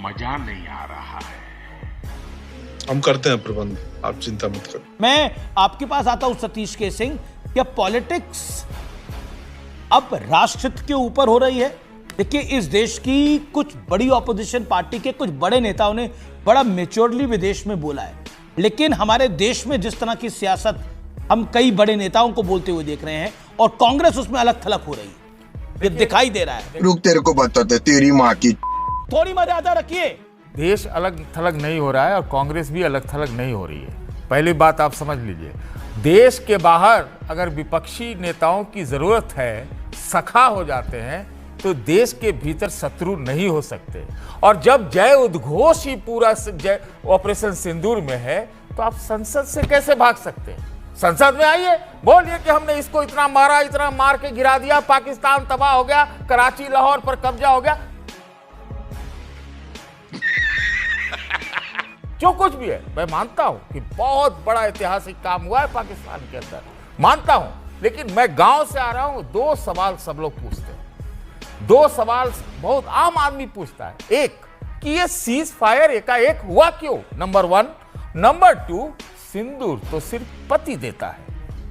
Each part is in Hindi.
मजा नहीं आ रहा है। हम करते हैं प्रबंध, आप चिंता मत करो। मैं आपके पास आता हूं सतीश के सिंह, क्या पॉलिटिक्स अब राष्ट्रहित के ऊपर हो रही है? देखिए, इस देश की कुछ बड़ी ऑपोजिशन पार्टी के कुछ बड़े नेताओं ने बड़ा मैच्योरली विदेश में बोला है, लेकिन हमारे देश में जिस तरह की सियासत हम कई बड़े नेताओं को बोलते हुए देख रहे हैं और कांग्रेस उसमें अलग थलग हो रही है, ये दिखाई दे रहा है। रुक, तेरे को बताते तेरी माँ की। थोड़ी मर्यादा रखिए। देश अलग थलग नहीं हो रहा है और कांग्रेस भी अलग थलग नहीं हो रही है। पहली बात आप समझ लीजिए, देश के बाहर अगर विपक्षी नेताओं की जरूरत है, सखा हो जाते हैं, तो देश के भीतर शत्रु नहीं हो सकते। और जब जय उद्घोष ही पूरा जय ऑपरेशन सिंदूर में है, तो आप संसद से कैसे भाग सकते हैं? संसद में आइए, बोलिए कि हमने इसको इतना मारा, इतना मार के गिरा दिया, पाकिस्तान तबाह हो गया, कराची लाहौर पर कब्जा हो गया, जो कुछ भी है। मैं मानता हूं कि बहुत बड़ा ऐतिहासिक काम हुआ है पाकिस्तान के अंदर, मानता हूं, लेकिन मैं गांव से आ रहा हूं। दो सवाल सब लोग पूछते हैं, दो सवाल बहुत आम आदमी पूछता है। एक कि ये सीज फायर एकाएक हुआ क्यों, नंबर वन। नंबर टू, सिंदूर तो सिर्फ पति देता है,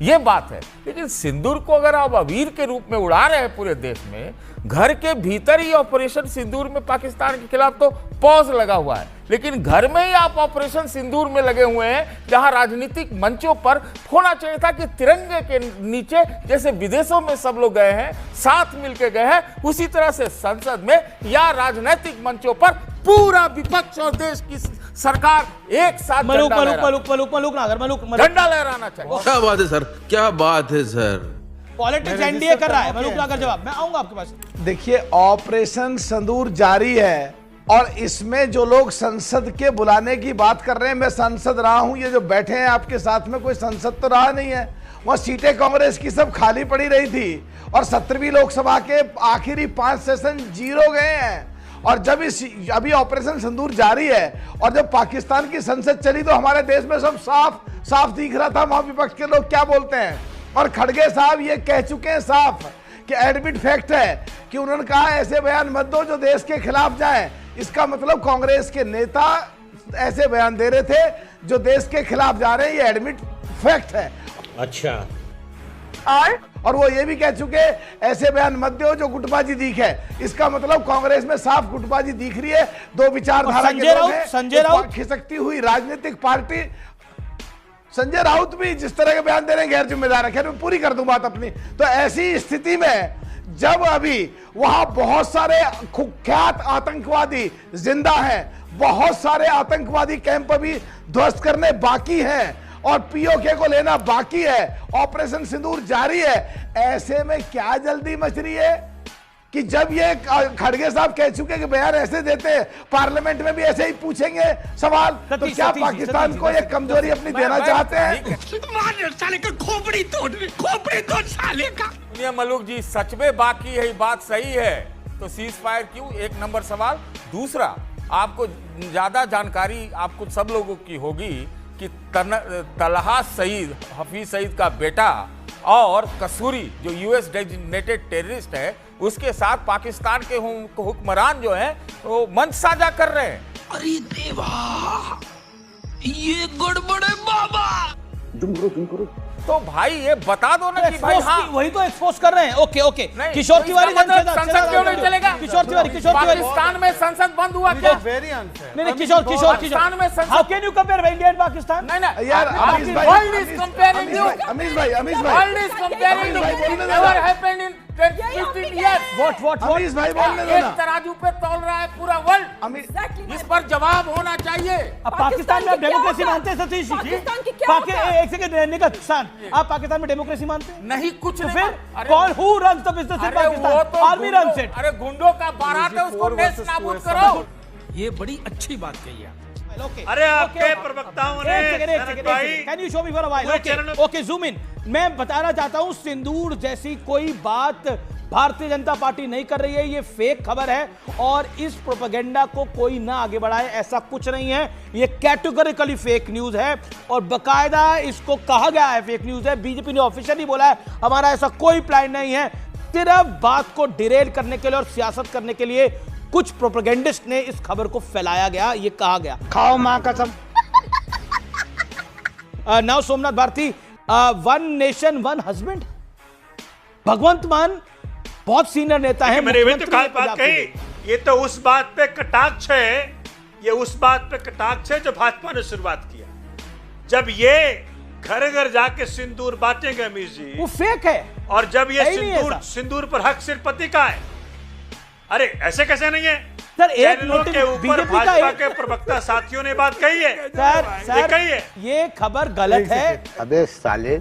ये बात है, लेकिन सिंदूर को अगर आप अबीर के रूप में उड़ा रहे हैं पूरे देश में, घर के भीतर ही ऑपरेशन सिंदूर में पाकिस्तान के खिलाफ तो पॉज लगा हुआ है, लेकिन घर में ही आप ऑपरेशन सिंदूर में लगे हुए हैं, जहां राजनीतिक मंचों पर होना चाहिए था कि तिरंगे के नीचे जैसे विदेशों में सब लोग गए हैं, साथ मिलकर गए हैं, उसी तरह से संसद में या राजनीतिक मंचों पर पूरा विपक्ष और देश की सरकार एक साथ झंडा लहराना चाहिए। क्या बात है सर, क्या बात है सर। पॉलिटिक्स एनडीए कर रहा है। मलूक नागर जवाब, मैं आऊंगा आपके पास। देखिए, ऑपरेशन सिंदूर जारी है और इसमें जो लोग संसद के बुलाने की बात कर रहे हैं, मैं सांसद रहा हूं, ये जो बैठे हैं आपके साथ में कोई संसद तो रहा नहीं है। वहां सीटें कांग्रेस की सब खाली पड़ी रही थी और 17वीं लोकसभा के आखिरी 5 सेशन 0 गए हैं। और जब अभी ऑपरेशन सिंदूर जारी है और जब पाकिस्तान की संसद चली तो हमारे देश में सब साफ साफ दिख रहा था वहां विपक्ष के लोग क्या बोलते हैं। और खड़गे साहब ये कह चुके हैं साफ कि एडमिट फैक्ट है कि उन्होंने कहा ऐसे बयान मत दो जो देश के खिलाफ जाए। इसका मतलब कांग्रेस के नेता ऐसे बयान दे रहे थे जो देश के खिलाफ जा रहे हैं, ये एडमिट फैक्ट है। अच्छा, और वो ये भी कह चुके ऐसे बयान मत दो जो गुटबाजी दिख है। इसका मतलब कांग्रेस में साफ गुटबाजी दिख रही है। दो विचारधारा के लोग हैं, संजय राउत खिसकती हुई राजनीतिक पार्टी। संजय राउत भी जिस तरह के बयान दे रहे हैं गैर जिम्मेदार है। खैर मैं पूरी कर दूं बात अपनी। तो ऐसी स्थिति में जब अभी वहां बहुत सारे कुख्यात आतंकवादी जिंदा हैं, बहुत सारे आतंकवादी कैंप अभी ध्वस्त करने बाकी हैं और पीओके को लेना बाकी है, ऑपरेशन सिंदूर जारी है, ऐसे में क्या जल्दी मच रही है कि जब ये खड़गे साहब कह चुके कि बयान ऐसे देते हैं, पार्लियामेंट में भी ऐसे ही पूछेंगे सवाल, तो क्या पाकिस्तान को ये कमजोरी अपनी देना चाहते हैं? साले का खोपड़ी तोड़ साले का। मलूक जी, सच में बाकी है, बात सही है, तो सीज फायर क्यों, एक नंबर सवाल। दूसरा, आपको ज्यादा जानकारी आपको सब लोगों की होगी कि तलहा सईद, हफीज सईद का बेटा और कसूरी जो यूएस डेजिग्नेटेड टेररिस्ट है, उसके साथ पाकिस्तान के हुक्मरान जो हैं वो मंच साझा कर रहे हैं। अरे देवा, ये गड़बड़ है बाबा। तुम करो। तो भाई ये बता दो ना कि भाई हाँ, वही तो एक्सपोज कर रहे हैं। ओके ओके, किशोर तिवारी संसद क्यों नहीं चलेगा? किशोर तिवारी पाकिस्तान में संसद बंद हुआ क्या? नहीं, किशोर पाकिस्तान में संसद, how can you compare India and Pakistan? नहीं यार world is comparing you, Amish भाई world is comparing you, never happened in 15 years. What? Amish भाई बोलने दो एक ना। तराजू पे तोल रहा है पूरा वर्ल्ड, इस पर जवाब होना चाहिए। अब पाकिस्तान में आप डेमोक्रेसी मानते हैं सतीश जी? पाकिस्तान की क्या होता है? एक सेकंड निकल सान, आप पाकिस्तान में डेमोक्रेसी मानते हैं? नहीं, कुछ तो नहीं। फिर कौन who runs the business in Pakistan? Army runs it. अरे गुंडों का बारात है, उसको नेस्त नाबूद करो। ये बड़ी अच्छी बात कही है। अरे आपके प्रवक्ताओं ने can you show me for a while? Okay, zoom in. मैं बताना चाहता हूं, सिंदूर जैसी कोई बात भारतीय जनता पार्टी नहीं कर रही है, ये फेक खबर है और इस प्रोपेगेंडा को कोई ना आगे बढ़ाए, ऐसा कुछ नहीं है। ये कैटेगोरिकली फेक न्यूज है और बकायदा इसको कहा गया है फेक न्यूज है। बीजेपी ने ऑफिशियली बोला है हमारा ऐसा कोई प्लान नहीं है, सिर्फ बात को डिरेल करने के लिए और सियासत करने के लिए कुछ प्रोपेगेंडिस्ट ने इस खबर को फैलाया गया, ये कहा गया। खाओ मां कसम। Now Somnath Bharti, one nation one husband. Bhagwant Mann बहुत सीनियर नेता है, मैंने भी तो बात कही, ये तो उस बात पे कटाक्ष है, ये उस बात पे कटाक्ष है जो भाजपा ने शुरुआत किया। जब ये घर घर जाके सिंदूर बांटेंगे अमीर जी, वो फेक है। और जब ये सिंदूर सिंदूर पर हक सिर्फ पति का है, अरे ऐसे कैसे नहीं है सर? एक चैनलों के ऊपर भाजपा के प्रवक्ता साथियों ने बात कही है, सर कही है, ये खबर गलत है। अबे साले,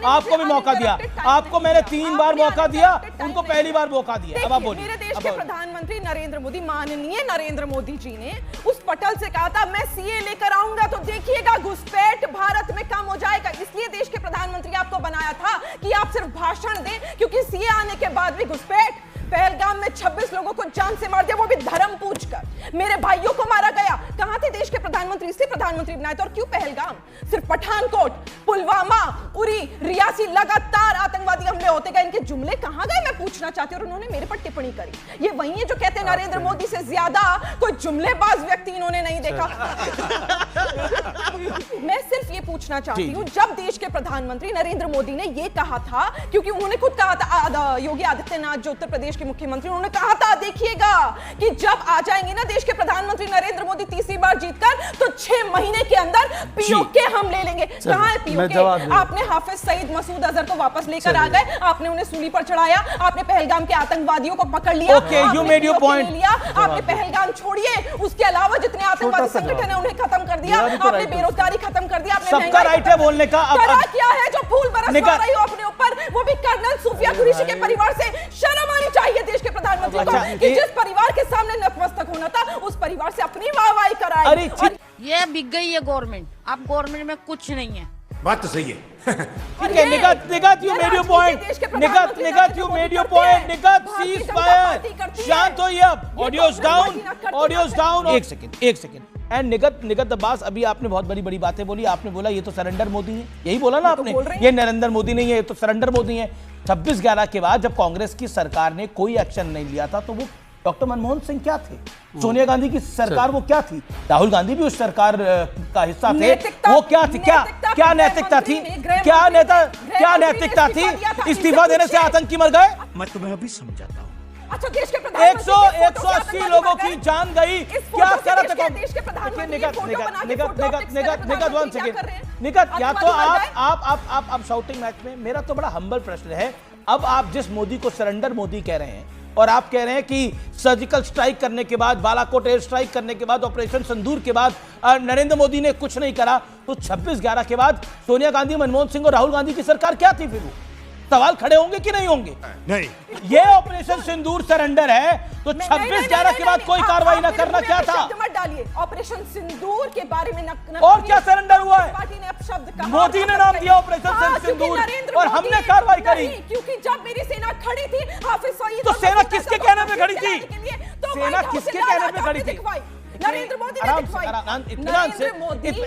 आपको भी मौका दिया, आपको मैंने 3 बार मौका दिया, उनको पहली बार मौका दिया। अब आप बोलिए। मेरे देश के प्रधानमंत्री नरेंद्र मोदी, माननीय नरेंद्र मोदी जी ने उस पटल से कहा था मैं सीए लेकर आऊंगा तो देखिएगा घुसपैठ भारत में कम हो जाएगा। इसलिए देश के प्रधानमंत्री आपको बनाया था कि आप सिर्फ भाषण दें, क्योंकि सीए आने के बाद भी घुसपैठ। पहलगाम में 26 लोगों को जान से मार दिया, वो भी धर्म पूछकर। मेरे भाइयों को मारा गया। कहां थे देश के प्रधानमंत्री? इसलिए प्रधानमंत्री बनाए थे। और क्यों पहलगाम? सिर्फ पठानकोट, पुलवामा, उरी, रियासी, लगातार आतंकवादी हमले होते गए। इनके जुमले कहां गए मैं पूछना चाहती हूं। और उन्होंने मेरे पर टिप्पणी करी। ये वही है जो कहते हैं नरेंद्र मोदी से ज्यादा कोई जुमलेबाज व्यक्ति इन्होंने नहीं देखा। मैं सिर्फ ये पूछना चाहती हूं, जब देश के प्रधानमंत्री नरेंद्र मोदी ने ये कहा था, क्योंकि उन्होंने खुद कहा था, योगी आदित्यनाथ जो उत्तर प्रदेश के मुख्यमंत्री, उन्होंने कहा था देखिएगा कि जब आ जाएंगे ना देश के प्रधानमंत्री नरेंद्र मोदी तीसरी बार जीतकर, तो 6 महीने के अंदर पीओके हम ले लेंगे। कहां है पीओके? आपने हाफिज सईद मसूद अजहर को वापस लेकर आ गए, आपने उन्हें सूली पर चढ़ाया, आपने पहलगाम के आतंकवादियों को पकड़ लिया, you made your point. आपने पहलगाम छोड़िए, उसके अलावा जितने आतंकवादी संगठन है उन्हें खत्म कर दिया, आपने बेरोजगारी खत्म कर दिया, आपने सबका राइट है बोलने का। अब क्या है जो फूल बरसवा रही हो अपने ऊपर, वो भी कर्नल सूफिया कुरैशी के परिवार से। शर्म आनी चाहिए देश के प्रधानमंत्री को कि जिस परिवार के सामने नतमस्तक होना था, उस परिवार से अपनी वाहवाही कराई। ये बिक गई है गवर्नमेंट, अब गवर्नमेंट में कुछ नहीं है। बात तो सही है। Nighat you made your point, Nighat you made your point, Nighat cease fire, शांत होइए अब, ऑडियोज डाउन। एक सेकंड एंड निगत अब्बास, अभी आपने बहुत बड़ी बातें बोली। आपने बोला ये तो सरेंडर मोदी है, यही बोला ना आपने, ये नरेंद्र मोदी नहीं है, ये तो सरेंडर मोदी है। 26/11 के बाद जब कांग्रेस की सरकार ने कोई एक्शन नहीं लिया था, तो वो डॉक्टर मनमोहन सिंह क्या थे? सोनिया गांधी की सरकार वो क्या थी? राहुल गांधी भी उस सरकार का हिस्सा थे, वो क्या थी? क्या नैतिकता थी? क्या नैतिकता थी? इस्तीफा देने से आतंकी मर गए? मैं तुम्हें अभी समझाता हूँ। अच्छा, देश के प्रधानमंत्री 180 लोगों की जान गई, क्या कर रहे थे? देश के प्रधानमंत्री निगत, या तो आप शाउटिंग मैच में, मेरा तो बड़ा हम्बल प्रश्न है। अब आप जिस मोदी को सरेंडर मोदी कह रहे हैं, और आप कह रहे हैं कि सर्जिकल स्ट्राइक करने के बाद, बालाकोट एयर स्ट्राइक करने के बाद, ऑपरेशन सिंदूर के बाद नरेंद्र मोदी ने कुछ नहीं करा, तो 26/11 के बाद सोनिया गांधी, मनमोहन सिंह और राहुल गांधी की सरकार क्या थी? फिर वो सवाल खड़े होंगे कि नहीं होंगे? नहीं, ये ऑपरेशन सिंदूर सरेंडर है, तो 26/11 के बाद कोई कार्रवाई न करना क्या था? मत डालिए ऑपरेशन सिंदूर के बारे में और क्या सरेंडर हुआ है? पार्टी ने अपशब्द कहा, मोदी ने नाम दिया ऑपरेशन सिंदूर, और हमने कार्रवाई करी। क्योंकि जब मेरी सेना खड़ी थी, हाफिज सईद, तो सेना किसके कहने पे खड़ी थी? सेना किसके कहने पे खड़ी थी? नरेंद्र मोदी ने दिखवाई।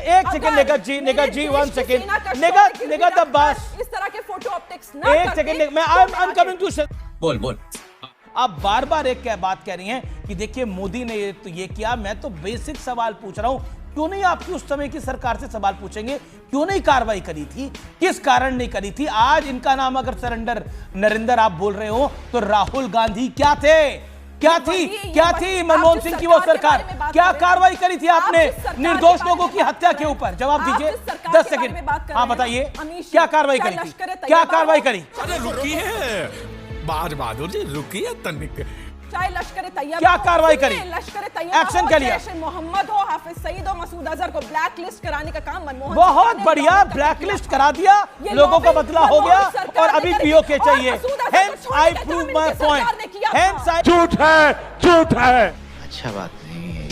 एक सेकंड निगत जी 1 सेकंड, निगत अब्बास, इस तरह के फोटो ऑप्टिक्स ना एक सेकंड, मैं आई एम कमिंग टू। बोल। आप बार एक बात कह रही हैं कि देखिए मोदी ने ये किया। मैं तो बेसिक सवाल पूछ रहा हूं, क्यों नहीं आपकी उस समय की सरकार से सवाल पूछेंगे, क्यों नहीं कार्रवाई करी थी, किस कारण नहीं करी थी? आज इनका नाम अगर सरेंडर नरेंद्र आप बोल रहे हो, तो राहुल गांधी क्या थे? क्या थी मनमोहन सिंह की वो सरकार? क्या कार्रवाई करी थी आपने निर्दोष लोगों की हत्या के ऊपर? जवाब दीजिए 10 सेकंड। हाँ बताइए, क्या कार्रवाई करी थी? क्या कार्रवाई करी? अरे रुकिए बहादुर जी, रुकिए तनिक। चाहे लश्कर तैयबा, क्या कार्रवाई करी? लश्कर तैयबा, एक्शन क्या लिया? मोहम्मद हो, हाफिज सईद हो, मसूद अजहर को ब्लैक लिस्ट कराने का काम मनमोहन, बहुत बढ़िया, ब्लैक लिस्ट करा दिया, लोगों का बदला हो गया, और अभी पीओके चाहिए। Hence I prove my point. Hence I झूठ है। अच्छा बात नहीं है।